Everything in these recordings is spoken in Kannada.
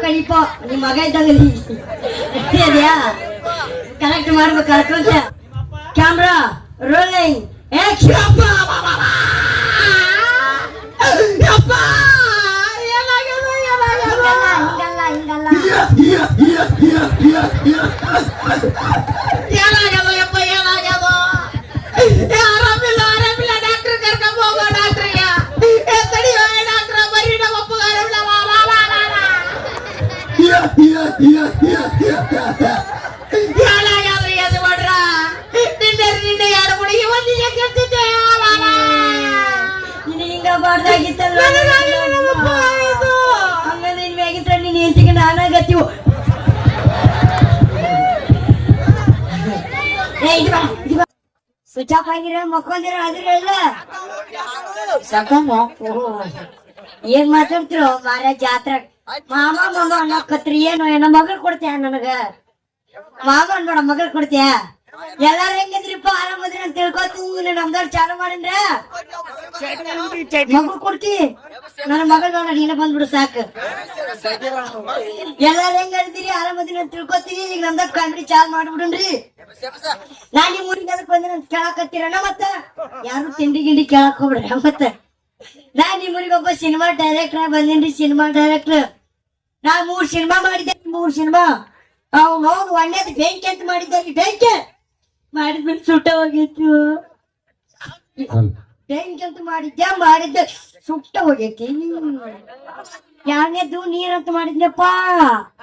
ಕಲಿಪ ನಿಮ್ ಮಗ ಇದ್ದಾಗ ಅದ್ಯಾ ಕರೆಕ್ಟ್ ಮಾಡ್ಬೇಕು ಕಳ್ಕೊಂತ ಕ್ಯಾಮ್ರಾ ರೋಲಿಂಗ್ ಹಿಂಗಲ್ಲ ಹಿಂಗಲ್ಲ ಆರಾಮಿಲ್ಲ ಆರಾಮಿಲ್ಲ ಡಾಕ್ಟರ್ ಕರ್ಕೊಂಡ್ ಹೋಗೋ ಡಾಕ್ಟ್ರಿಗೆ ತಡಿಯೋ ಡಾಕ್ಟ್ರ ಬರ್ರಿ ನಮ್ಮ ಅಪ್ಪಗ ಆರಾಮಿಲ್ಲ ಏನಾಗ್ಯಾದ್ರಿ ಅದು ಮಾಡ್ರ ನಿನ್ನೆ ಎರಡು ಹುಡುಗಿ ಒಂದಿಗೆ ಕೆಡ್ತಿದ್ದೆ ನೀನು ಹಿಂಗ ಮಾಡ್ದಾಗಿತ್ತಲ್ಲ ಹಂಗ ನಿನ್ ಮ್ಯಾಗಿತ್ರ ನೀನ್ ಹೆಂಡತಿಗೆ ನಾನಾಗತ್ತೀವು ಸ್ವಿಚ್ ಆಫ್ ಆಗಿರ ಮಕ್ಕೊಂದಿರ ಅದ್ರ ಇಲ್ಲ ಏನ್ ಮಾತಾಡ್ತಿರೋ ಮಾರ ಜಾತ್ರೆ ಮಾಮ ಮಾಮ ಅನ್ನಕತ್ರಿ ಏನು ಏನೋ ಮಗಳು ಕೊಡ್ತೀಯ ನನಗ ಮಾಮ ಅನ್ಬೇಡ ಮಗಳು ಕೊಡ್ತೀಯ ಎಲ್ಲಾರು ಹೆಂಗಿದ್ರಿಪ್ಪ ಆರಾಮದ್ರಿ ಅಂತ ತಿಳ್ಕೊತೀನಿ ನಮ್ದವ್ರು ಚಾಲು ಮಾಡಿದ್ರ ಮಗಳು ಕೊಡ್ತಿ ನನ್ನ ಮಗಳು ನೋಡ ನೀನ ಬಂದ್ಬಿಡು ಸಾಕು ಎಲ್ಲಾರು ಹೆಂಗ್ ಅಳ್ತೀರಿ ಆರಾಮದಿನ ಅಂತ ತಿಳ್ಕೊತೀನಿ ಈಗ ನಮ್ದ ಕಾಮಿಡಿ ಚಾಲ್ ಮಾಡ್ಬಿಡುನ್ರಿ ನಾನ್ ನಿಮ್ ಊರಿಗೆ ಅದಕ್ಕೆ ಬಂದಿನ ಅಂತ ಕೇಳಾಕತ್ತೀರಣ್ಣ ಮತ್ತ ಯಾರು ತಿಂಡಿ ಗಿಂಡಿ ಕೇಳಕ್ ಹೋಗ್ಬಿಡ್ರಿ ಮತ್ತ ನಾನ್ ನಿಮ್ ಊರಿಗೆ ಒಬ್ಬ ಸಿನಿಮಾ ಡೈರೆಕ್ಟರ್ ಬಂದಿನ್ರಿ ಸಿನಿಮಾ ಡೈರೆಕ್ಟರ್ ನಾ 3 ಸಿನಿಮಾ ಮಾಡಿದ್ದೆ 3 ಸಿನಿಮಾ ಅವ್ನು ಒಂದೇದ್ ಬೆಂಕಿ ಅಂತ ಮಾಡಿದ್ದೆ ಬೆಂಕಿ ಮಾಡಿದ್ಮೇಲೆ ಸುಟ್ಟ ಹೋಗಿತ್ತು ಬೆಂಕಿ ಅಂತ ಮಾಡಿದ್ದೆ ಸುಟ್ಟ ಹೋಗೈತಿ ಯಾರನೇದು ನೀರಂತ ಮಾಡಿದ್ನಪ್ಪ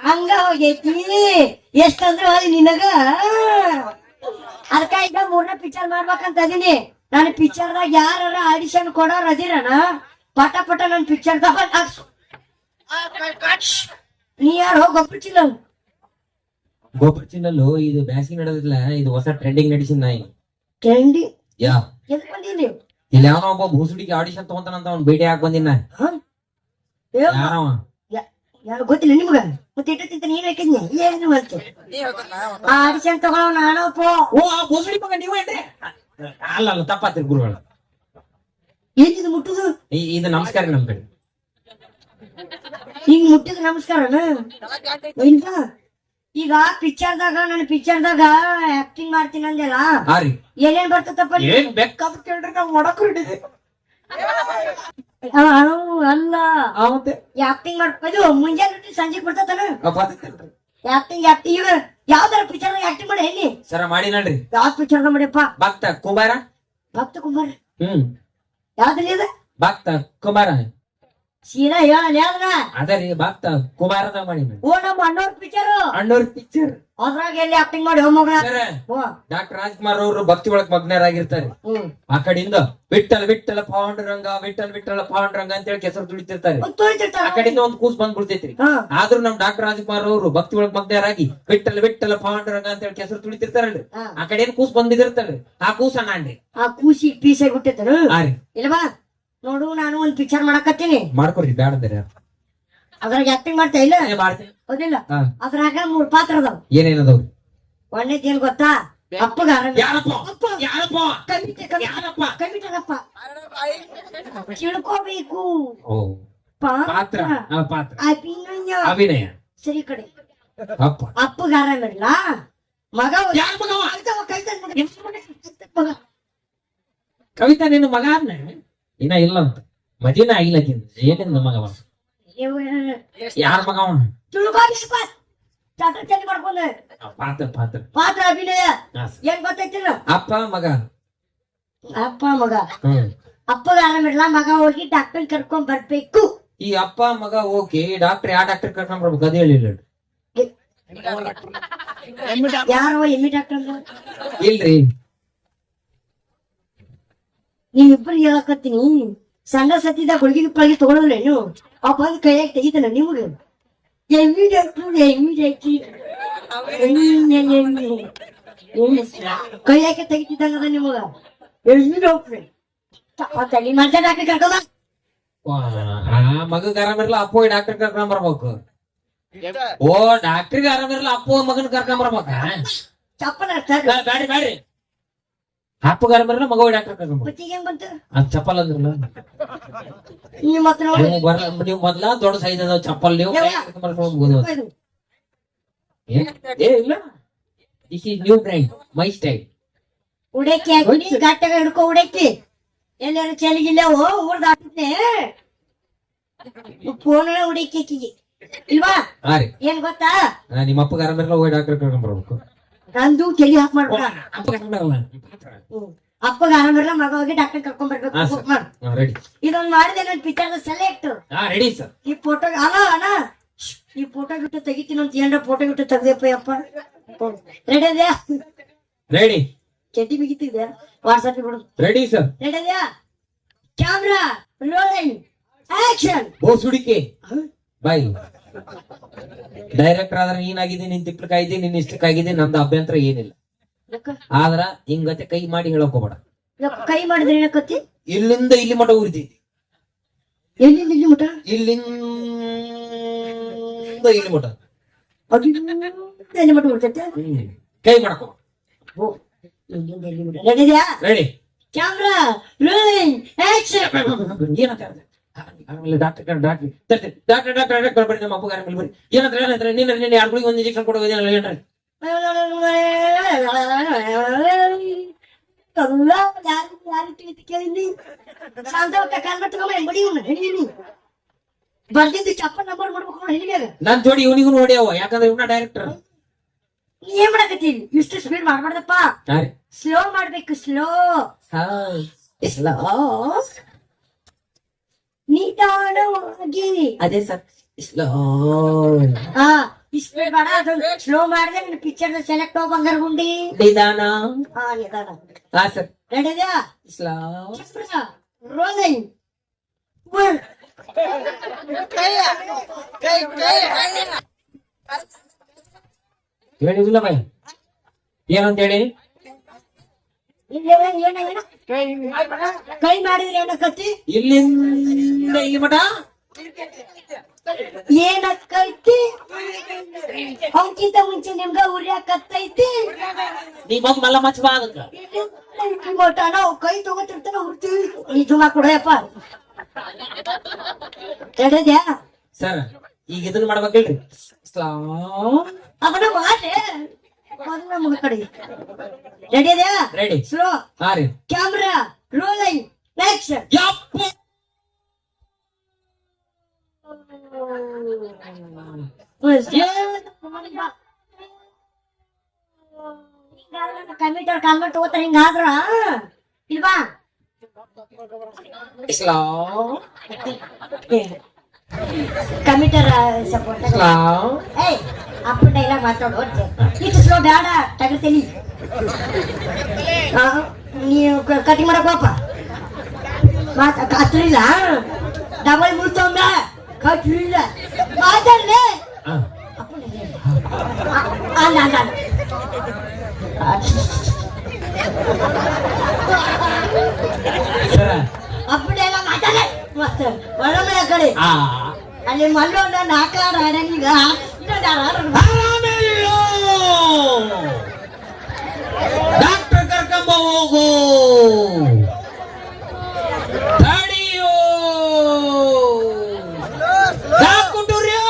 ಹಂಗ ಹೋಗೈತಿ ಎಷ್ಟಂದ್ರೆ ಹೋಗಿ ನಿನಗ ಅದಕ್ಕ ಈಗ 3ನೇ ಪಿಕ್ಚರ್ ಮಾಡ್ಬೇಕಂತ ಅದೀನಿ ನಾನು ಪಿಕ್ಚರ್ದಾಗ ಯಾರ ಆಡಿಷನ್ ಕೊಡೋರ್ ಅದಿರಣ ಪಟ ಪಟ ನನ್ ಪಿಕ್ಚರ್ದಾಗ ನೀ ಯಾರು ಹೋಗ್ಬಿಡ್ತಿಲ್ಲ ಗೋಪುರ ಚಿನ್ನಲ್ಲು ಇದು ಬ್ಯಾಸಿಗೆ ನಡೆದಿಲ್ಲ ಇದು ಹೊಸ ಟ್ರೆಂಡಿಂಗ್ ನಡಿಸಿದ್ ನಾಯಿ ಟ್ರೆಂಡಿ ಯಾ ಎಲ್ಲಿ ಬಂದಿಲ್ಲ ಇಲ್ಲಿ ಯಾವನೋ ಒಬ್ಬ ಭೂಸುಡಿಗೆ ಆಡಿಷನ್ ತಗೊಂತಾನಂತ ಅವ್ನು ಭೇಟಿ ಹಾಕ್ ಬಂದಿನ ಯಾರವ ಯಾರು ಗೊತ್ತಿಲ್ಲ ನಿಮ್ಗ ಮತ್ತೆ ಇಟ್ಟಿಂತ ನೀನ್ ಹಾಕಿದ್ನಿ ಏನು ಅಂತ ಆಡಿಷನ್ ತಗೊಳ್ಳೋ ನಾನಪ್ಪ ಓ ಆ ಭೂಸುಡಿ ಮಗ ನೀವೇನ್ರಿ ಅಲ್ಲ ಅಲ್ಲ ತಪ್ಪಾತಿರ್ ಗುರುಗಳು ಏನಿದು ಮುಟ್ಟುದು ಇದು ನಮಸ್ಕಾರ ನಮ್ ಕಡೆ ಹಿಂಗ್ ಮುಟ್ಟಿದ ನಮಸ್ಕಾರನ ಇಲ್ಲ ಈಗ ಪಿಕ್ಚರ್ದಾಗ ನನ್ನ ಪಿಕ್ಚರ್ದಾಗ ಆಕ್ಟಿಂಗ್ ಮಾಡ್ತೀನಿ ಅಂದೆಲ್ಲ ಹಾ ರೀ ಏನೇನ್ ಬರ್ತದಪ್ಪ ಏನ್ ಬೇಕಾದ್ ಕೇಳ್ರಿ ನಾವ್ ಮಾಡಕ್ ಹಿಡಿದೆ ಅಲ್ಲ ಮತ್ತೆ ಆಕ್ಟಿಂಗ್ ಮಾಡ್ಬೋದು ಮುಂಜಾನೆ ಸಂಜೆಗ್ ಬರ್ತದನ ಬರ್ತೈತಲ್ರಿ ಆಕ್ಟಿಂಗ್ ಆಕ್ಟಿಂಗ್ ಈಗ ಯಾವ್ದಾರ ಪಿಕ್ಚರ್ದಾಗ ಆಕ್ಟಿಂಗ್ ಮಾಡಿ ಎಲ್ಲಿ ಸರ ಮಾಡಿ ನೋಡ್ರಿ ಯಾವ್ದ್ ಪಿಕ್ಚರ್ದಾಗ ಮಾಡಿಯಪ್ಪ ಭಕ್ತ ಕುಮಾರ ಭಕ್ತ ಕುಮಾರ್ ಹ್ಮ್ ಯಾವ್ದ್ರಲ್ಲಿ ಅದ ಭಕ್ತ ಕುಮಾರ ಸೀದಾ ಹೇಳ ಯಾವ್ದ್ರ ಅದರಿ ಭಕ್ತ ಕುಮಾರದ ಮಾಡಿ ಓ ನಮ್ಮ ಅಣ್ಣವ್ರ ಪಿಕ್ಚರ್ ಅಣ್ಣವ್ರ ಪಿಕ್ಚರ್ ಅದ್ರಾಗ ಎಲ್ಲಿ ಆಕ್ಟಿಂಗ್ ಮಾಡಿ ಹೋಮಗ ಸರ ಡಾಕ್ಟರ್ ರಾಜ್ಕುಮಾರ್ ಅವರು ಭಕ್ತಿ ಒಳಗ್ ಮಗ್ನರಾಗಿರ್ತಾರೆ ಹ್ಮ್ ಆ ಕಡೆಯಿಂದ ವಿಠಲ್ ವಿಠಲ ಪಾಂಡುರಂಗ ವಿಠಲ್ ವಿಠಲ ಪಾಂಡುರಂಗ ಅಂತ ಹೇಳಿ ಕೆಸರು ತುಳಿತಿರ್ತಾರೆ ಆ ಕಡೆಯಿಂದ ಒಂದು ಕೂಸ್ ಬಂದ್ಬಿಡ್ತೈತ್ರಿ ಆದ್ರೂ ನಮ್ ಡಾಕ್ಟರ್ ರಾಜ್ಕುಮಾರ್ ಅವರು ಭಕ್ತಿ ಒಳಗ್ ಮಗ್ನರಾಗಿ ವಿಠಲ್ ವಿಠಲ ಪಾಂಡುರಂಗ ಅಂತ ಹೇಳಿ ಕೆಸರು ತುಳಿತಿರ್ತಾರಲ್ರಿ ಆ ಕಡೆ ಕೂಸ್ ಬಂದಿದಿರ್ತಾರ್ರಿ ಆ ಕೂಸ ನಾನ್ರಿ ಆ ಕೂಸಿ ಪೀಸಾಗಿ ಬಿಟ್ಟಿದ್ದಾರ ಹಾ ರೀ ಇಲ್ವಾ ನೋಡು ನಾನು ಒಂದ್ ಪಿಕ್ಚರ್ ಮಾಡಕತ್ತೀನಿ ಮಾಡ್ಕೊರಿ ಬ್ಯಾಡಂದ್ರೆ ಅದ್ರಾಗ ಆಕ್ಟಿಂಗ್ ಮಾಡ್ತಾ ಇಲ್ಲ ಮಾಡ್ತೀನಿ ಹೌದಿಲ್ಲ ಹಾ. ಅದ್ರಾಗ 3 ಪಾತ್ರ ಅದಾವ ಏನೇನದವ್ರಿ ಒಂದೇದ್ ಏನ್ ಗೊತ್ತಾ ಅಪ್ಪಗ ಯಾರಪ್ಪ ಯಾರಪ್ಪ ಯಾರಪ್ಪ ಕಮಿಟರಪ್ಪ ತಿಳ್ಕೋಬೇಕು ಓ ಪಾತ್ರ ಆ ಪಾತ್ರ ಅಭಿನಯ ಅಭಿನಯ ಸರಿ ಕಡೆ ಅಪ್ಪ ಅಪ್ಪಗ ಆರಾಮಿಲ್ಲ ಮಗ ಯಾರ ಮಗವ ಕಲ್ತನ್ ಮಗ ಕವಿತಾ ನಿನ್ನ ಮಗ ಅನ್ನ ಇನ್ನ ಇಲ್ಲ ಅಂತ ಮದಿನ ಆಗಿಲ್ಲಕಿಂದ ಏನಿಂದ ಮಗವ ಯಾರ ಮಗವ ತಿಳ್ಕೋಬೇಕು ಚಾಟ ಚಂಡಿ ಮಾಡ್ಕೊಂಡೆ ಪಾತ್ರ ಪಾತ್ರ ಪಾತ್ರ ಅಭಿನಯ ಹಾ, ಏನ್ ಗೊತ್ತೈತಿಲ್ಲ ಅಪ್ಪ ಮಗ ಅಪ್ಪ ಮಗ ಹ್ಮ್ ಅಪ್ಪಗ ಆರಾಮಿಲ್ಲ ಮಗ ಹೋಗಿ ಡಾಕ್ಟರ್ ಕರ್ಕೊಂಡ್ ಬರ್ಬೇಕು ಈ ಅಪ್ಪ ಮಗ ಓಕೆ ಡಾಕ್ಟರ್ ಯಾವ ಡಾಕ್ಟರ್ ಕರ್ಕೊಂಡ್ ಬರ್ಬೇಕು ಅದೇ ಹೇಳಿಲ್ಲ ಯಾರೋ ಎಮ್ಮಿ ಡಾಕ್ಟರ್ ಇಲ್ರಿ ನೀವಿಬ್ರು ಹೇಳಕತ್ತೀನಿ ಸಣ್ಣ ಸತ್ತಿದ ಗುಳಿಗೆ ಪಳಿಗೆ ತಗೊಳ್ಳಲೇನು ಆ ಬಂದ್ ಕೈಯಾಗ ತೆಗಿತಾನ ನಿಮ್ಗ ಎಮ್ಮಿ ಡಾಕ್ಟರ್ ಕೈಯಾಕೆ ತೆಗಿತಿದ್ದಂಗದ ನಿಮಗ ಎಮ್ಮಿ ಡಾಕ್ಟ್ರ್ ತಲೆ ಮಾಡ್ತಾ ಡಾಕ್ಟರ್ ಕರ್ಕೊಂಡ ಆ ಮಗಗ್ ಆರಾಮಿರಲ್ಲ ಅಪ್ಪೋ ಡಾಕ್ಟರ್ ಕರ್ಕೊಂಡ್ ಬರ್ಬೇಕು ಓ ಡಾಕ್ಟ್ರಿಗೆ ಆರಾಮಿರಲ್ಲ ಅಪ್ಪೋ ಮಗನ್ ಕರ್ಕೊಂಡ್ ಬರ್ಬೇಕ ಚಪ್ಪಲ ಬ್ಯಾಡ್ರಿ ಬ್ಯಾಡ್ರಿ ಹಪ್ಪಗಾರ ಬರಲ್ಲ ಮಗ ಡಾಕ್ಟರ್ ಕರ್ಕೊಂಡ್ ಮತ್ತೀಗ ಹೆಂಗ್ ಬಂತು ಅದ್ ಚಪ್ಪಲ್ ಅಂದ್ರಲ್ಲ ನೀವ್ ಮತ್ತೆ ನೋಡಿ ನೀವು ಮೊದ್ಲ ದೊಡ್ಡ ಸೈಜ್ ಅದಾವ ಚಪ್ಪಲ್ ನೀವು ಕೈ ಹಿಡ್ಕೊಂಡ್ ಹೋಗ್ಬೋದು. ಏ ಇಲ್ಲ this is new brand my style. ಉಡಕ್ಕಿ ಹಾಕಿ ಗಟ್ಟಗ ಹಿಡ್ಕೊ ಉಡಕ್ಕಿ ಎಲ್ಲಾರ ಚಲಿಗಿಲ್ಲ ಊರ್ದ ಹಾಕ್ತೇ ಫೋನ್ ಉಡಕ್ಕಿ ಹಾಕಿಗೆ ಇಲ್ವಾ ಹಾ ರೀ ಏನ್ ಗೊತ್ತಾ ನಿಮ್ಮ ಅಪ್ಪಗಾರ ಬರಲ್ಲ ಹೋಗಿ ಡಾಕ್ಟರ್ ಕರ್ಕೊಂಡ್ ಬರ್ಬೇಕು. ನಂದು ತಲಿ ಹಾಕ್ ಮಾಡ್ಬೇಕ ಅಪ್ಪಗಾರ ಬರಲ್ಲ. ಅಪ್ಪಗ ಆರಾಮಿಲ್ಲ ಮಗ ಹೋಗಿ ಡಾಕ್ಟರ್ ಕರ್ಕೊಂಡ್ ಬರ್ಬೇಕು ಹಾ, book ಮಾಡು. ರೆಡಿ. ಇದೊಂದ್ ಮಾಡಿದೆ ನನ್ ಪಿಕ್ಚರ್ ಸೆಲೆಕ್ಟ್ ಹಾ ರೆಡಿ ಸರ್. ಈ ಫೋಟೋ ಅಣ್ಣ ಈ ಫೋಟೋ ಬಿಟ್ಟು ತೆಗಿತೀನಿ ಅಂತ ಏನ್ರ ಫೋಟೋ ಬಿಟ್ಟು ತೆಗ್ದಪ್ಪ ಅಪ್ಪ ರೆಡಿ ಅದ್ಯಾ ರೆಡಿ ಚಡ್ಡಿ ಬಿಗಿತಿದ್ಯಾ ವಾಟ್ಸಪ್ ಬಿಡು ರೆಡಿ ಸರ್. ರೆಡಿ ಅದ್ಯಾ ಕ್ಯಾಮ್ರಾ ರೋಲಿಂಗ್ ಆಕ್ಷನ್ ಬೋಸುಡಿಕೆ ಬಾಯ್. ಡೈರೆಕ್ಟರ್ ಆದ್ರೆ ನೀನಾಗಿದೆ ನಿನ್ ತಿಪ್ಪಕಾಗಿದೆ ನಿನ್ ಇಷ್ಟಕ್ಕಾಗಿದೆ ನಂದು ಅಭ್ಯಂತರ ಏನಿಲ್ಲ. ಆದ್ರ ಹಿಂಗತೆ ಕೈ ಮಾಡಿ ಹೇಳಕ್ ಹೋಗ್ಬೇಡ. ಕೈ ಮಾಡಿದ್ರೆ ಏನಕ್ಕತ್ತಿ ಇಲ್ಲಿಂದ ಇಲ್ಲಿ ಮಠ ಉರಿತೈತಿ. ಎಲ್ಲಿಂದ ಇಲ್ಲಿ ಮುಟ ಇಲ್ಲಿಂದ ಇಲ್ಲಿ ಮಠ ಎಲ್ಲಿ ಮಟ ಬಿಡ್ತೈತೆ ಕೈ ಮಾಡಕೋ. ಇಲ್ಲಿಂದ ಎಲ್ಲಿ ಮುಟ ರೆಡಿ ಅದ್ಯಾ ರೆಡಿ ಕ್ಯಾಮ್ರಾ ರೋಲಿಂಗ್ ಆಕ್ಷನ್ ಆಮೇಲೆ ಡಾಕ್ಟರ್ ಬರ್ರಿ ನಮ್ಮ ಅಪ್ಪಗಾರ ಮೇಲೆ ಬರ್ರಿ ಏನಂದ್ರೆ ನಿನ್ನೆ ಯಾರು ಒಂದು ಇಂಜೆಕ್ಷನ್ ಕೊಡೋದಿಲ್ಲ ಏನ್ರಿ ಬರ್ದಿದ್ದು ಚಪ್ಪ ನಂಬರ್ ಮಾಡ್ಬೇಕು ನೋಡಿ ಹೆಣ್ಣಿಗೆ ನಾನ್ ಜೋಡಿ ಇವನಿಗೂ ನೋಡಿ ಅವ ಯಾಕಂದ್ರೆ ಇವನ ಡೈರೆಕ್ಟರ್. ಏನ್ ಮಾಡಕತ್ತೀನಿ ಇಷ್ಟು ಸ್ಪೀಡ್ ಮಾಡ್ಬಾರ್ದಪ್ಪ ಸ್ಲೋ ಮಾಡ್ಬೇಕು ಸ್ಲೋ ನಿಧಾನವಾಗಿ ಅದೇ ಸರ್ ಹಾ ಸ್ಪೀಡ್ ಮಾಡ ಸ್ಲೋ ಮಾಡಿದ್ರೆ ನಿನ್ನ ಪಿಕ್ಚರ್ ಸೆಲೆಕ್ಟ್ ಹೋಗ್ ಬಂಗಾರ ಗುಂಡಿ ನಿಧಾನ. ಹಾ ನಿಧಾನ ಹಾ ಸರ್ ರೆಡಿ ಅದ್ಯಾ ರೋಲಿಂಗ್ ಹೇಳಿದಿಲ್ಲ ಬಾಯ್ ಏನಂತ ಹೇಳಿ ಕೈ ಮಾಡಿದ್ರೆ ಏನಕ್ಕತ್ತಿ ಇಲ್ಲಿಂದ ಇಲ್ಲಿ ಮಠ ಏನಕ್ಕೈತಿ ಅವಕ್ಕಿಂತ ಮುಂಚೆ ನಿಮ್ಗ ಉರಿಯಾಕತ್ತೈತಿ ನೀ ಬಂದ್ ಮಲ್ಲ ಮಚ್ಚ ಬಾ ಅದಕ್ಕ ಗೊತ್ತ ನಾವು ಕೈ ತಗೋತಿರ್ತಾನ ಹುಡ್ತೀವಿ ನಿಜ ಕೊಡಯಪ್ಪ ರೆಡಿದ್ಯಾ ಸರ್ ಈಗ ಇದನ್ನ ಮಾಡ್ಬೇಕಲ್ರಿ ಅವನ ಮಾಡಿ ನಮ್ಗ ಕಡೆ ರೆಡಿ ಅದ್ಯಾ ರೆಡಿ ಸ್ಲೋ ಹಾ ರೀ ಕ್ಯಾಮ್ರಾ ರೋಲಿಂಗ್ ಆಕ್ಷನ್ ಯಪ್ಪ ಕಮಿಟರ್ ಕಾಲ್ಮಟ್ ಹೋಗ್ತಾರ ಹಿಂಗಾದ್ರ ಇಲ್ವಾ ಕಮಿಟರ್ ಸಪೋರ್ಟ್ ಏಯ್ ಅಪ್ಪ ಡೈಲಾಗ್ ಮಾತಾಡೋ ಇಷ್ಟು ಸ್ಲೋ ಬೇಡ ತಗರ್ತೀನಿ ನೀವು ಕಟಿಂಗ್ ಮಾಡಕ್ ಹೋಗಪ್ಪ ಕತ್ರಿಲ್ಲ ಡಬಲ್ ಮುಳ್ತೊಂದ ಕತ್ರಿಲ್ಲ ಮಾತಾಡ್ಲೆ ಅಪ್ಪ ಡೈಲಾಗ್ ಮಾತಾಡ ಮತ್ತೆ ಒಳ್ಳೆ ಕಡೆ ಅಲ್ಲಿ ಮಲ್ಲೋಣ ನಾಕಾರ ಈಗ ಡಾಕ್ಟರ್ ಕರ್ಕೊಂಬ ಹೋಗು ತಡಿಯೋ ಹಾಕ್ಬಿಟ್ಟುರ್ಯೋ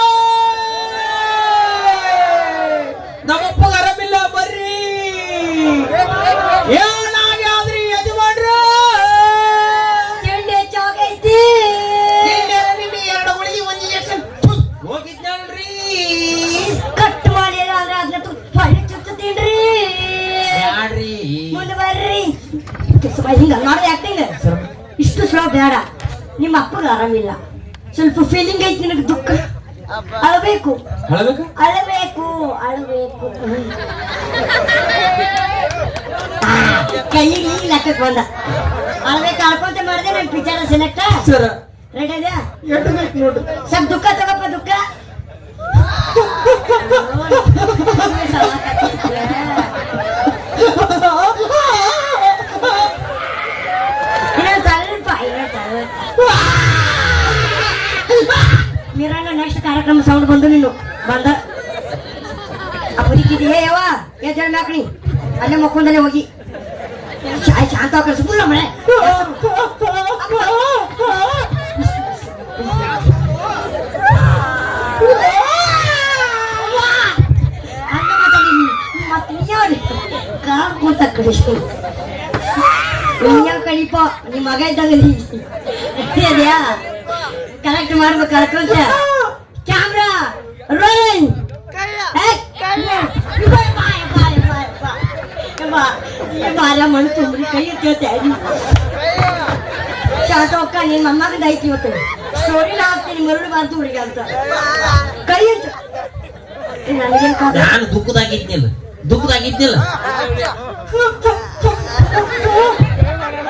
ನಮ್ಮಪ್ಪ ಆರಾಮಿಲ್ಲ ಬರ್ರಿ ಏನಾಗ್ಯಾದ್ರಿ ಯಜಮಾನ್ರ ತಿಂಡಿ ಹೆಚ್ಚಾಗೈತಿ ಹೋಗಿದ್ನಲ್ರಿ ಕಟ್ ಮಾಡಿಲ್ಲ ಅಂದ್ರೆ ಅದನ್ನ ಹೊಳ್ಳಿ ಚುತ್ತೀನ್ರಿ ಬ್ಯಾಡ್ರಿ ಮುಂದೆ ಬರ್ರಿ ಹಿಂಗ ನೋಡಿ ಆಕ್ಟಿಂಗ್ ಇಷ್ಟು ಸ್ಲೋ ಬೇಡ ನಿಮ್ಮ ಅಪ್ಪಗ ಆರಾಮಿಲ್ಲ ಸ್ವಲ್ಪ ಫೀಲಿಂಗ್ ಐತಿ ನಿನಗೆ ದುಃಖ ಅಳಬೇಕು ಹೇಳಬೇಕಾ ಅಳಬೇಕು ಅಳಬೇಕು ಕೈಗೆ ಈಗ ಲೆಕ್ಕಕ್ಕೆ ಬಂದ ಅಳಬೇಕು ಅಳ್ಕೊಂತ ಮಾಡಿದೆ ನನ್ನ ಪಿಕ್ಚರ್ ಸೆಲೆಕ್ಟ್ ಸರ್ ರೆಡಿ ಅದ್ಯಾ ನೋಡ್ರಿ ಸ್ವಲ್ಪ ದುಃಖ ತಗೋಪ್ಪ ದುಃಖ ಮೀರಣ್ಣ ನೆಕ್ಸ್ಟ್ ಕಾರ್ಯಕ್ರಮ ಸೌಂಡ್ ಬಂದು ನೀನು ಬಂದ ಅಪ್ಪದಿಕ್ಕಿದೀಯ ಯಾವ ಏ ಜನ ಹಾಕಿ ಅಲ್ಲೇ ಮಕ್ಕೊಂದಲ್ಲೇ ಹೋಗಿ ಶಾಂತ ಕಳ್ಸ್ಬಿಡ ಮಳೆ ಕಾರ್ ಕೂತ ಕಡಿ ಕಡಿಪ ನಿಮ್ ಮಗ ಇದ್ದಂಗ ಕರೆಕ್ಟ್ ಮಾಡ್ಬೇಕು ಕಳ್ಕೊಂತ ಕ್ಯಾಮ್ರಾ ರೋಲಿಂಗ್ ಬಾರ ಮಣ್ಣು ತುಂಬ್ರಿ ಕೈ ಇರ್ತೈತೆ ಶಾಟೋಕ್ಕ ನಿನ್ ಮೊಮ್ಮಗದ ಐತಿ ಇವತ್ತು ಸ್ಟೋರಿನ ಹಾಕ್ತೀನಿ ಮರುಳು ಬಾರ್ದು ಹುಡುಗ ಅಂತ ಕೈ ಅಂತ ನನಗೇನ್ ನಾನು ದುಃಖದಾಗಿದ್ನಿಲ್ಲ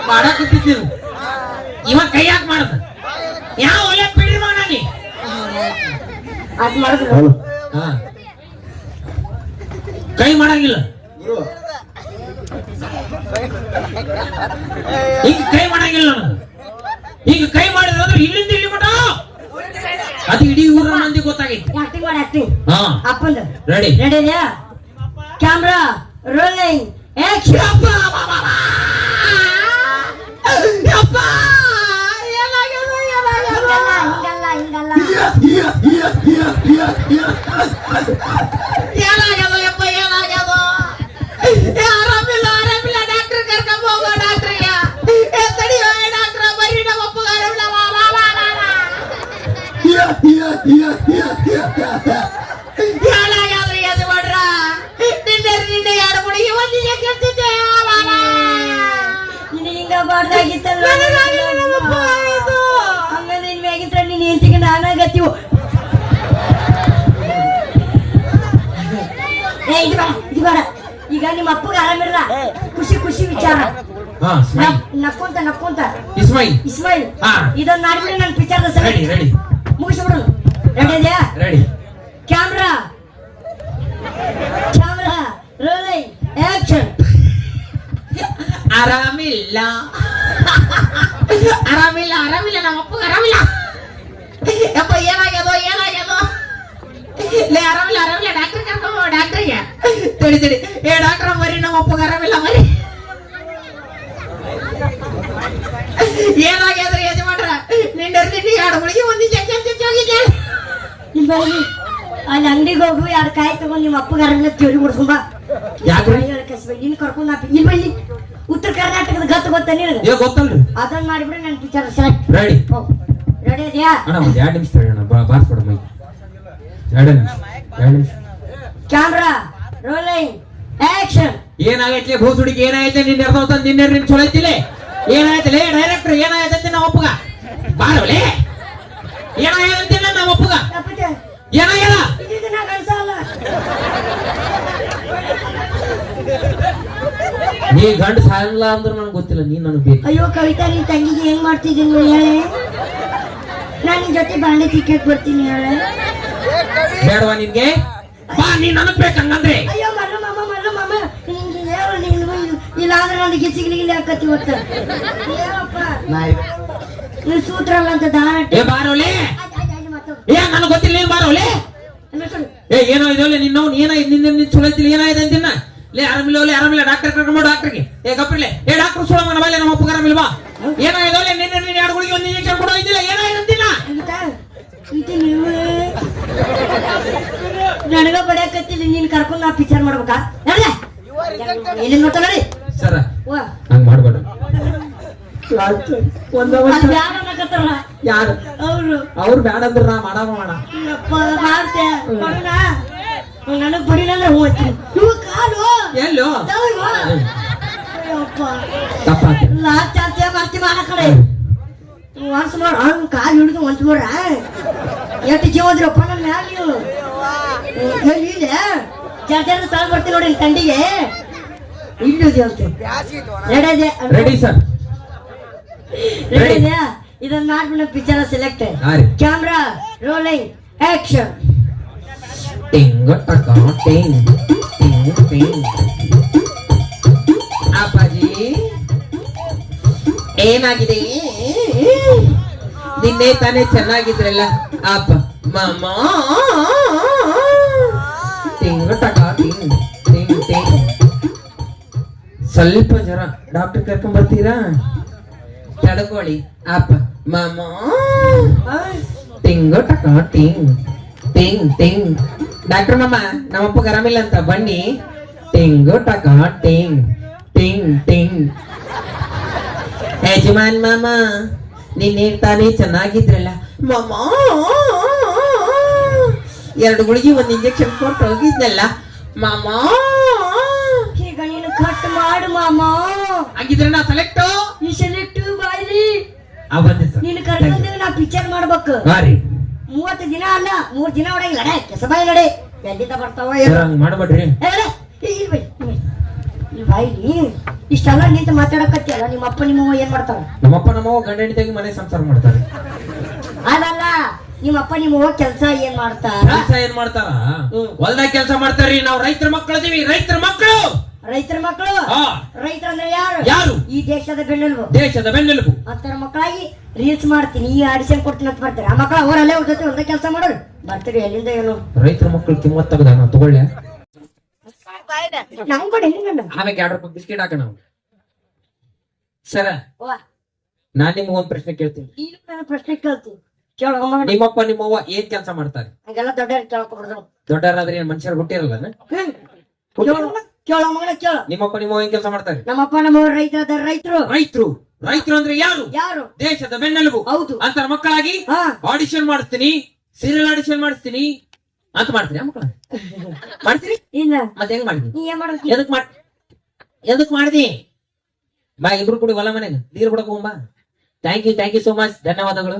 ಮಾಡಾಕತ್ತಿದ್ದಿಲ್ಲ ಇವ ಕೈ ಯಾಕೆ ಮಾಡದ ಯಾವ ಒಳ್ಳೆ ಬಿಡ್ರಿ ಮಾಡಿ ಅದ್ ಮಾಡಿದ್ರು ಕೈ ಮಾಡಂಗಿಲ್ಲ ಈಗ ಕೈ ಮಾಡಂಗಿಲ್ಲ ನಾನು ಈಗ ಕೈ ಮಾಡಿದ್ರೆ ಇಲ್ಲಿಂದ ಇಲ್ಲಿ ಮಟ ಅದು ಇಡೀ ಊರ ಮಂದಿ ಗೊತ್ತಾಗೈತಿ ಆಕ್ಟಿಂಗ್ ಮಾಡಿ ಆಕ್ಟಿಂಗ್ ಹಾ ಅಪ್ಪಂದ ರೆಡಿ ರೆಡಿ ಇದೆಯಾ ಕ್ಯಾಮ್ರಾ ರೋಲಿಂಗ್ ಆಕ್ಷನ್ ಆರಾಮಿಲ್ಲ ಡಾಕ್ಟರ್ ಕರ್ಕೊಂಡ್ ಹೋಗೋ ಡಾಕ್ಟ್ರಿಗೆ ತಡಿಯೋ ಡಾಕ್ಟ್ರ ಬರ್ರಿ ನಮ್ಮ ಅಪ್ಪಗ ಏನಾಗ್ಯಾದ್ರಿ ಅದು ಮಾಡ್ರ ನಿನ್ನೆ ಎರಡು ಮುಡಿಗೆ ಒಂದಿಗೆ ಕೆಡ್ತಿದ್ದೆ ಹಿಂಗ ಬಾರ್ದಾಗಿತ್ತಲ್ಲ ಹಂಗ ನಿನ್ ಮ್ಯಾಗಿತ್ರ ನೀನ್ ಹೆಂಡತಿಗೆ ನಾನಾಗತ್ತೀವು ಇದು ಬೇಡ ಈಗ ನಿಮ್ಮ ಅಪ್ಪಗೆ ಆರಾಮಿರಲ್ಲ ಖುಷಿ ವಿಚಾರ ನಕ್ಕೊಂತ ಇಸ್ಮಾಯಿಲ್ ಇದೊಂದು ಮಾಡ್ಬಿಡಿ ನನ್ನ ಪಿಕ್ಚರ್ ರೆಡಿ ಮುಗಿಸ್ಬಿಡು ರೆಡಿ ಇದೆಯಾ ರೆಡಿ ಕ್ಯಾಮ್ರಾ ರೋಲಿಂಗ್ ಆಕ್ಷನ್ ಆರಾಮಿಲ್ಲ ನಮ್ಮ ಅಪ್ಪಗ ಆರಾಮಿಲ್ಲ ಯಪ್ಪ ಏನಾಗ್ಯದೋ ಲೇ ಆರಾಮಿಲ್ಲ ಡಾಕ್ಟರ್ ಕರ್ಕೊಂಡು ಡಾಕ್ಟ್ರಿಗೆ ತಡಿ ಏ ಡಾಕ್ಟ್ರ ಮರಿ ನಮ್ಮ ಅಪ್ಪಗ ಆರಾಮಿಲ್ಲ ಮರಿ ಏನಾಗ್ಯದ್ರಿ ಯಜಮಾನ್ರ ನಿನ್ನೆ ಎರಡು ಹುಡುಗಿ ಒಂದಿದ್ದೆ ಹೋಗಿದ್ದೆ ಅಲ್ಲಿ ಅಂಗಡಿಗೆ ಹೋಗು ಎರಡು ಕಾಯಿ ತಗೊಂಡು ನಿಮ್ಮ ಅಪ್ಪಗ ಆರಾಮಿಲ್ಲ ತಿಳಿ ಬಿಡ್ಸ್ಕೊಂಬ ನಿನ್ ಕರ್ಕೊಂಡ್ ಇಲ್ಲಿ ಬಲ್ಲಿ ಉತ್ತರ ಕರ್ನಾಟಕದ ಗೊತ್ತ ನಿನಗೆ ಗೊತ್ತಲ್ರಿ ಅದನ್ನ ಮಾಡಿಬಿಡ್ರಿ ನನ್ನ ಪಿಕ್ಚರ್ ಸೆಲೆಕ್ಟ್ ರೆಡಿ ರೆಡಿ ಇದೆಯಾ ಅಣ್ಣ ಒಂದು 2 ನಿಮಿಷ ತಡಿ ಅಣ್ಣ ಬಾರ್ಸ್ಕೊಡ ಮೈ 2 ನಿಮಿಷ ಕ್ಯಾಮ್ರಾ ರೋಲಿಂಗ್ ಆಕ್ಷನ್ ಏನಾಗೈತಿ ಬೋಸ್ ಹುಡುಗಿ ಏನಾಗೈತೆ ನಿನ್ನ ಅರ್ಧ ನಿನ್ನ ಚಲೋ ಐತಿಲ್ಲ ಏನಾಯ್ತಲೇ ಡೈರೆಕ್ಟರ್ ಏನಾಯ್ತಂತೆ ನಮ್ಮ ಅಪ್ಪಗ ಬಾರವಲೇ ಏನಾಯ್ತಂತಿಲ್ಲ ನಮ್ಮ ಅಪ್ಪಗ ಏನಾಗ್ಯದ ನೀ ಗಂಡ ಸಾಯಲ್ಲ ಅಂದ್ರೆ ನನಗೆ ಗೊತ್ತಿಲ್ಲ ನೀನ್ ನನಗೆ ಬೇಕು ಅಯ್ಯೋ ಕವಿತಾ ನಿನ್ ತಂಗಿಗೆ ಹೆಂಗ್ ಮಾಡ್ತಿದ್ದೀನಿ ಹೇಳೆ ನಾನು ನಿನ್ ಜೊತೆ ಬಾಂಡೆ ತಿಕ್ಕಕ್ ಬರ್ತೀನಿ ಹೇಳೆ ಬೇಡವಾ ನಿನ್ಗೆ ಬಾ ನೀನ್ ನನಗ್ ಬೇಕು ಹಂಗಂದ್ರೆ ಅಯ್ಯೋ ಮರ್ರ ಮಾಮ ನಿಂಗೆ ಹೇಳು ನೀನು ಇಲ್ಲ ಅಂದ್ರೆ ನನಗೆ ಗಿಚ್ಚಿಗಿಲಿ ಹಾಕತ್ತಿ ಇವತ್ತ ಹೇಳಪ್ಪ ನೀನು ಸೂತ್ರ ಅಲ್ಲ ಅಂತ ದಾನ ಏ ಬಾರೋಲೆ ಏ ನನಗೆ ಗೊತ್ತಿಲ್ಲ ನೀನ್ ಬಾರೋಲೆ ಏ ಏನೋ ಇದೋಲೆ ನಿನ್ನವ್ ಏನಾಯ್ತು ನಿನ್ನ ಚಲೋ ಐತಿಲ್ಲ ಏನಾಯ್ತು ಅಂತಿನ್ನ ಲೇ ಆರಾಮಿಲ್ಲ ಡಾಕ್ಟರ್ ಕರ್ಕೊಂಬ ಡಾಕ್ಟರ್ಗೆ ಏ ಗಪ್ಪಿರ್ಲೆ ಏ ಡಾಕ್ಟರ್ ಸುಳ ಮನ ಬಾಲೆ ನಮ್ಮ ಅಪ್ಪಗ ಆರಾಮಿಲ್ವಾ ಏನಾಯ್ತೋಲೆ ನಿನ್ನೆ ಎರಡು ಗುಳಿಗೆ ಒಂದು ಇಂಜೆಕ್ಷನ್ ಕೊಡೋ ಇದ್ದಿಲ್ಲ ಏನಾಯ್ತು ಅಂತಿನ್ನ ನನಗ ಬಡಿಯಕತ್ತಿಲ್ಲ ನೀನ್ ಕರ್ಕೊಂಡು ನಾ ಪಿಕ್ಚರ್ ಮಾಡ್ಬೇಕಾ ಎಲ್ಲಿ ನೋಡ್ತಾ ನೋಡಿ ಸರ ಹಂಗ ಮಾಡ್ಬೇಡ ಯಾರು ಅವ್ರು ಬ್ಯಾಡ ಅಂದ್ರ ನಾ ಮಾಡ ಮಾಡ್ತೆ ನನಗ್ ಬಡಿಲ್ಲ ಹೂ ಇವು ಕಾಲು ಎಲ್ಲೋ ಚಾಚೆ ಮಾಡ್ತಿ ಮಾಡ ಕಡೆ ಒಂದ್ಸ ಮಾಡ ಕಾಲು ಹಿಡಿದು ಒಂದ್ ನೋಡ್ರ ಎಷ್ಟು ಜೀವದ್ರಪ್ಪ ನನ್ನ ಮ್ಯಾಲ ನೀವು ಇಲ್ಲ ಚಾಚಾರ ತಳ ಬರ್ತೀನಿ ನೋಡಿ ತಂಡಿಗೆ ಇಲ್ಲುದಿ ಅಂತ ರೆಡಿ ಸರ್ ರೆಡಿ ಇದೆಯಾ ಇದನ್ನ ಮಾಡ್ಬಿಡ picture select camera rolling action ಟಿಂಗ್ ಟಕ ಟಿಂಗ್ ಟಿಂಗ್ ಟಿಂಗ್ ಅಪ್ಪಾಜಿ ಏನಾಗಿದೆ ನಿನ್ನೆ ತಾನೇ ಚೆನ್ನಾಗಿದ್ರಲ್ಲ ಅಪ್ಪ ಮಾಮ ಟಿಂಗ್ ಟಕ ಟಿಂಗ್ ಟಿಂಗ್ ಟಿಂಗ್ ಸ್ವಲ್ಪ ಜ್ವರ, ಡಾಕ್ಟರ್ ಕರ್ಕೊಂಡ್ ಬರ್ತೀರಾ? ತಡ್ಕೊಳ್ಳಿ ಅಪ್ಪ. ಮಾಮ ಟಿಂಗು ಟಕ ಟಿಂಗ್ ಟಿಂಗ್ ಟಿಂಗ್. ಡಾಕ್ಟರ್ ಮಾಮ, ನಮ್ಮಪ್ಪಗೆ ಆರಾಮಿಲ್ಲ ಅಂತ ಬನ್ನಿ. ಟಿಂಗು ಟಕ ಟಿಂಗ್ ಟಿಂಗ್ ಟಿಂಗ್. ಯಜಮಾನ್ ಮಾಮ, ನಿನ್ನೆ ತಾನೇ ಚೆನ್ನಾಗಿದ್ರಲ್ಲ ಮಾಮ. 2 ಗುಳಿಗೆ 1 ಇಂಜೆಕ್ಷನ್ ಕೊಟ್ಟು ಹೋಗಿದ್ನಲ್ಲ ಮಾಮ. ಈಗ ನೀನು ಕಟ್ ಮಾಡು ಮಾಮ. ಹಾಗಿದ್ರೆ ನಾ ಸೆಲೆಕ್ಟ್ ಈ ಸೆಲೆಕ್ಟ್ ಬಾಯ್ಲಿ ಬಂದೆ ಸರ್. ನೀನು ಕರ್ಕೊಂಡೇವಿ ನಾ ಪಿಕ್ಚರ್ ಮಾಡ್ಬೇಕು. 30 ದಿನ ಅಲ್ಲ 3 ದಿನ ಒಳಗೆ ಲಡೆ ಕೆಸಬಾಯಿ ಲಡೆ ಎಲ್ಲಿಂದ ಬರ್ತಾವ ಹಂಗ ಮಾಡ್ಬೇಡ್ರಿ. ಬಾಯ್ಲಿ ಇಷ್ಟೆಲ್ಲ ನಿಂತು ಮಾತಾಡಕತ್ತಿಯಲ್ಲ, ನಿಮ್ಮ ಅಪ್ಪ ನಿಮ್ಮವ್ವ ಏನ್ ಮಾಡ್ತಾರ? ನಮ್ಮಪ್ಪ ನಮ್ಮವ್ವ ಗಂಡ ಹೆಂಡತಿಯಾಗಿ ಮನೆ ಸಂಸಾರ ಮಾಡ್ತಾರೆ. ಅದಲ್ಲ, ನಿಮ್ಮ ಅಪ್ಪ ನಿಮ್ಮವ್ವ ಕೆಲಸ ಏನ್ ಮಾಡ್ತಾರ? ಕೆಲಸ ಏನ್ ಮಾಡ್ತಾರ? ಹೊಲ್ದಾಗ ಕೆಲಸ ಮಾಡ್ತಾರ್ರಿ. ನಾವು ರೈತರ ಮಕ್ಕಳದೀವಿ, ರೈತರ ಮಕ್ಕಳು. ರೈತರ ಮಕ್ಕಳು? ರೈತರಂದ್ರೆ ಯಾರು? ಯಾರು? ಈ ದೇಶದ ಬೆನ್ನೆಲುಬು. ದೇಶದ ಬೆನ್ನೆಲುಬು. ಅಂತರ ಮಕ್ಕಳಾಗಿ ರೀಲ್ಸ್ ಮಾಡ್ತೀನಿ, ಈ ಆಡಿಷನ್ ಕೊಡ್ತೀನಿ ಅಂತ ಬರ್ತಾರೆ. ಆ ಮಕ್ಕಳ ಅವರಲ್ಲೇ ಜೊತೆ ಒಂದೇ ಕೆಲಸ ಮಾಡೋರು ಬರ್ತೀರಿ. ಎಲ್ಲಿಂದ ಏನು ರೈತರ ಮಕ್ಕಳು ಕಿಮ್ಮತ್ ತೆಗ್ದ ನಾವು ತಗೊಳ್ಳ. ನಂಗ್ ಕೊಡಿ ನನ್ನ ಆಮೇಲೆ 2 ರೂಪಾಯಿ ಬಿಸ್ಕೆಟ್ ಹಾಕ ನಾವು. ಸರ, ನಾನ್ ನಿಮ್ಗೆ ಒಂದ್ ಪ್ರಶ್ನೆ ಕೇಳ್ತೀನಿ. ಈಗ ನಾನು ಪ್ರಶ್ನೆ ಕೇಳ್ತೀನಿ, ಕೇಳೋ. ನಿಮ್ಮಪ್ಪ ನಿಮ್ಮವ್ವ ಏನ್ ಕೆಲಸ ಮಾಡ್ತಾರೆ? ಹಂಗೆಲ್ಲ ದೊಡ್ಡವ್ರಿಗೆ ಕೇಳ್ಕೊಬಿಡ್ದು. ದೊಡ್ಡರಾದ್ರೆ ಏನ್ ಮನುಷ್ಯರು ಹುಟ್ಟಿರಲ್ಲ? ಕೇಳೋ ಮಗನ ಕೇಳೋ. ನಿಮ್ಮಪ್ಪ ನಿಮ್ಮವ್ವ ಏನ್ ಕೆಲಸ ಮಾಡ್ತಾರೆ? ನಮ್ಮಪ್ಪ ನಮ್ಮವ್ರ ರೈತರು. ರೈತರು. ರೈತರು ಅಂದ್ರೆ ಯಾರು? ಯಾರು? ದೇಶದ ಬೆನ್ನೆಲುಬು. ಹೌದು. ಅಂತರ ಮಕ್ಕಳಾಗಿ ಆಡಿಷನ್ ಮಾಡಿಸ್ತೀನಿ, ಸೀರಿಯಲ್ ಆಡಿಷನ್ ಮಾಡಿಸ್ತೀನಿ ಅಂತ ಮಾಡ್ತೀನಿ. ಮಕ್ಕಳ ಮಾಡ್ತೀರಿ? ಇಲ್ಲ. ಮತ್ತೆ ಹೆಂಗ್ ಮಾಡಿದ್ನಿ? ನೀ ಏನ್ ಮಾಡೋದು? ಎದಕ್ ಮಾಡಿದಿ? ಬಾ, ಇಬ್ರು ಕೂಡಿ ಹೊಲ ಮನೆಗೆ ನೀರು ಬಿಡಕ್ ಹೋಗ್ಬಾ. Thank you so much. ಧನ್ಯವಾದಗಳು.